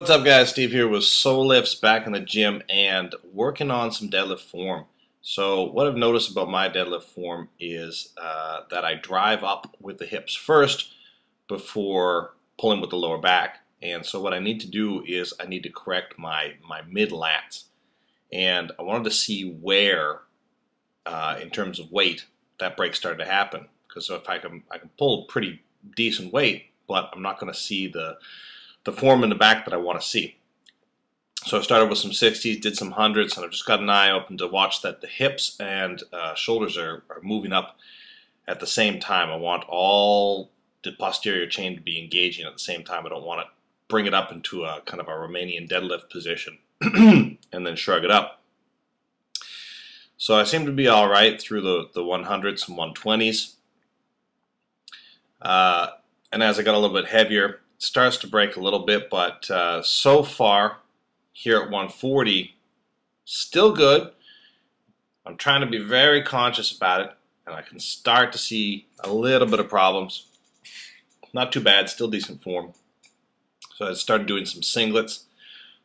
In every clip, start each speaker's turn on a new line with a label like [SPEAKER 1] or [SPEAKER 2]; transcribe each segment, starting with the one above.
[SPEAKER 1] What's up, guys? Steve here with Soul Lifts, back in the gym and working on some deadlift form. So what I've noticed about my deadlift form is that I drive up with the hips first before pulling with the lower back. And so what I need to do is I need to correct my mid lats. And I wanted to see where, in terms of weight, that break started to happen. Because if I can pull pretty decent weight, but I'm not going to see the form in the back that I want to see. So I started with some 60s, did some 100s, and I've just got an eye open to watch that the hips and shoulders are moving up at the same time. I want all the posterior chain to be engaging at the same time. I don't want to bring it up into a kind of a Romanian deadlift position and then shrug it up. So I seem to be all right through the 100s and 120s. And as I got a little bit heavier, it starts to break a little bit, but so far here at 140, still good. I'm trying to be very conscious about it, and I can start to see a little bit of problems. Not too bad, still decent form. So I started doing some singlets.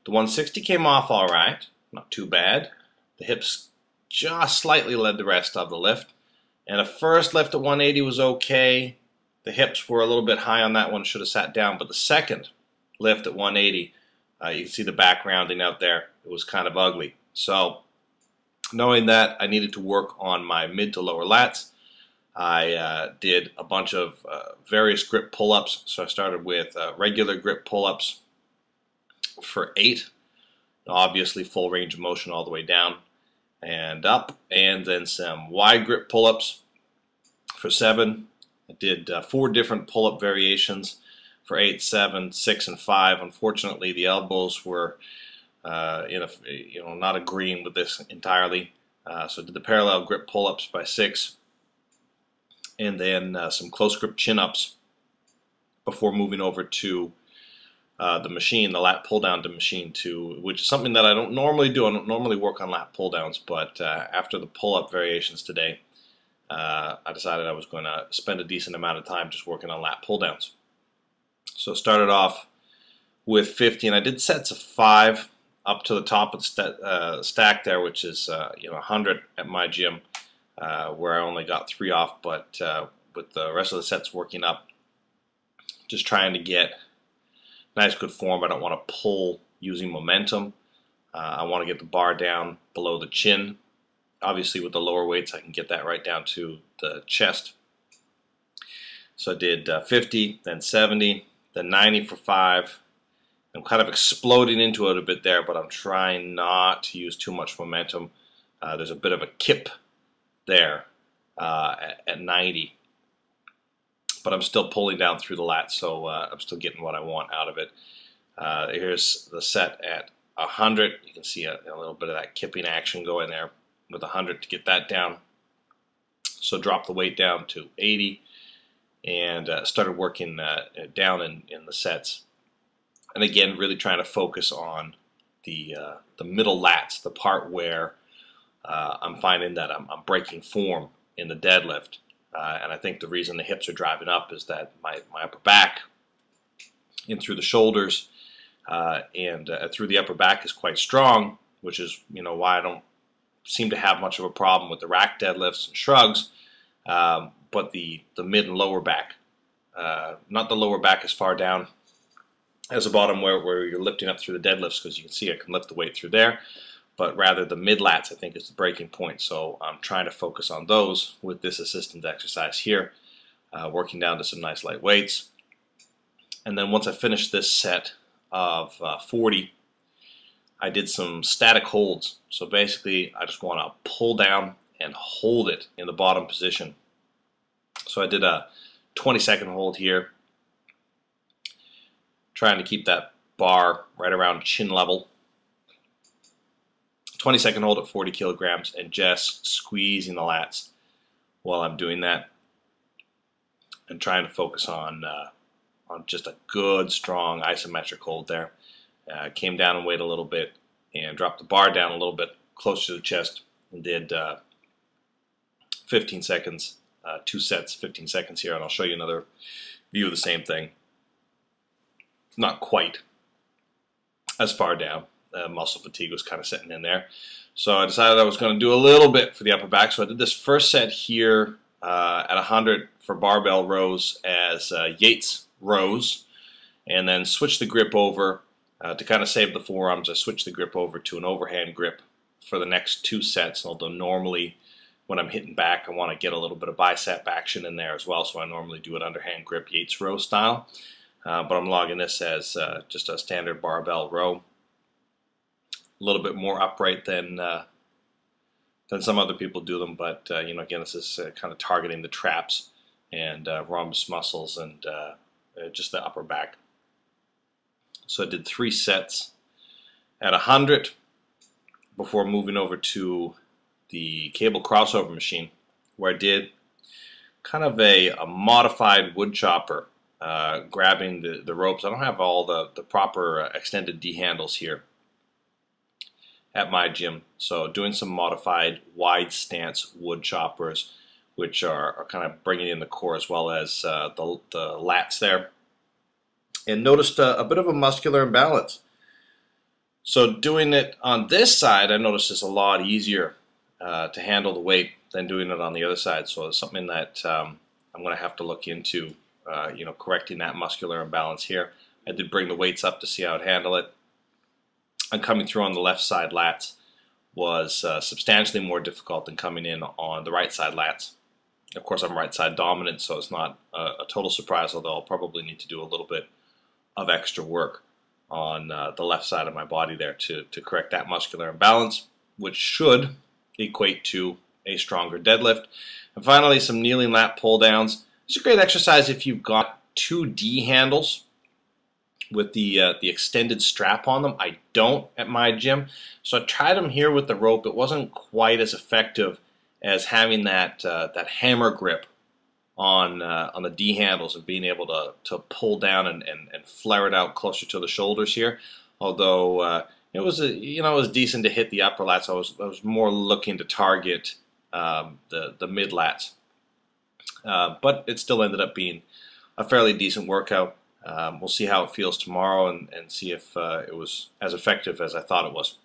[SPEAKER 1] The 160 came off all right, not too bad. The hips just slightly led the rest of the lift. And the first lift at 180 was okay. The hips were a little bit high on that one, should have sat down. But the second lift at 180, you can see the back rounding out there. It was kind of ugly. So knowing that I needed to work on my mid to lower lats, I did a bunch of various grip pull-ups. So I started with regular grip pull-ups for 8. Obviously full range of motion all the way down and up. And then some wide grip pull-ups for 7. I did 4 different pull-up variations for 8, 7, 6, and 5. Unfortunately, the elbows were not agreeing with this entirely. So I did the parallel grip pull-ups by 6, and then some close grip chin-ups before moving over to the machine, the Lat Pull Down machine, which is something that I don't normally do. I don't normally work on Lat Pull Downs, but after the pull-up variations today, I decided I was going to spend a decent amount of time just working on Lat Pull Downs. So started off with 50, and I did sets of 5 up to the top of the stack there, which is 100 at my gym, where I only got 3 off, but with the rest of the sets working up, just trying to get nice good form. I don't want to pull using momentum. I want to get the bar down below the chin. Obviously with the lower weights I can get that right down to the chest. So I did 50, then 70, then 90 for 5. I'm kind of exploding into it a bit there, but I'm trying not to use too much momentum. There's a bit of a kip there at 90. But I'm still pulling down through the lats, so I'm still getting what I want out of it. Here's the set at 100. You can see a little bit of that kipping action going there with 100 to get that down. So drop the weight down to 80 and started working down in the sets. And again, really trying to focus on the middle lats, the part where I'm finding that I'm breaking form in the deadlift. And I think the reason the hips are driving up is that my upper back in through the shoulders and through the upper back is quite strong, which is why I don't seem to have much of a problem with the rack deadlifts and shrugs, but the mid and lower back, not the lower back as far down as the bottom where you're lifting up through the deadlifts, because you can see I can lift the weight through there, but rather the mid lats I think is the breaking point. So I'm trying to focus on those with this assistant exercise here, working down to some nice light weights. And then once I finish this set of 40, I did some static holds. So basically I just want to pull down and hold it in the bottom position. So I did a 20-second hold here, trying to keep that bar right around chin level. 20-second hold at 40 kilograms and just squeezing the lats while I'm doing that, and trying to focus on just a good strong isometric hold there. Came down and weighed a little bit and dropped the bar down a little bit closer to the chest and did 15 seconds, 2 sets, 15 seconds here, and I'll show you another view of the same thing. Not quite. as far down. Muscle fatigue was kind of sitting in there. So I decided I was going to do a little bit for the upper back. So I did this first set here at 100 for barbell rows as Yates rows, and then switched the grip over to kind of save the forearms. I switched the grip over to an overhand grip for the next 2 sets, although normally when I'm hitting back I want to get a little bit of bicep action in there as well, so I normally do an underhand grip Yates row style. But I'm logging this as just a standard barbell row. A little bit more upright than some other people do them, but you know, again, this is kind of targeting the traps and rhombus muscles and just the upper back. So I did 3 sets at 100 before moving over to the cable crossover machine, where I did kind of a modified wood chopper, grabbing the ropes. I don't have all the proper extended D handles here at my gym, so doing some modified wide stance wood choppers, which are kind of bringing in the core as well as the lats there, and noticed a bit of a muscular imbalance. So doing it on this side, I noticed it's a lot easier to handle the weight than doing it on the other side. So it's something that I'm going to have to look into, you know, correcting that muscular imbalance here. I did bring the weights up to see how I'd handle it. And coming through on the left side lats was substantially more difficult than coming in on the right side lats. Of course, I'm right side dominant, so it's not a total surprise, although I'll probably need to do a little bit of extra work on the left side of my body there to correct that muscular imbalance, which should equate to a stronger deadlift. And finally, some kneeling lat pull downs. It's a great exercise if you've got 2 D handles with the extended strap on them. I don't at my gym, so I tried them here with the rope. It wasn't quite as effective as having that hammer grip on the D handles and being able to pull down and flare it out closer to the shoulders here. Although it was it was decent to hit the upper lats. I was more looking to target the mid lats, but it still ended up being a fairly decent workout. We'll see how it feels tomorrow and see if it was as effective as I thought it was.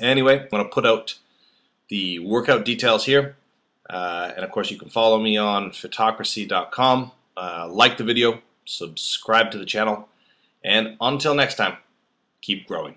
[SPEAKER 1] Anyway, I'm going to put out the workout details here. And of course, you can follow me on photocracy.com. Like the video, subscribe to the channel, and until next time, keep growing.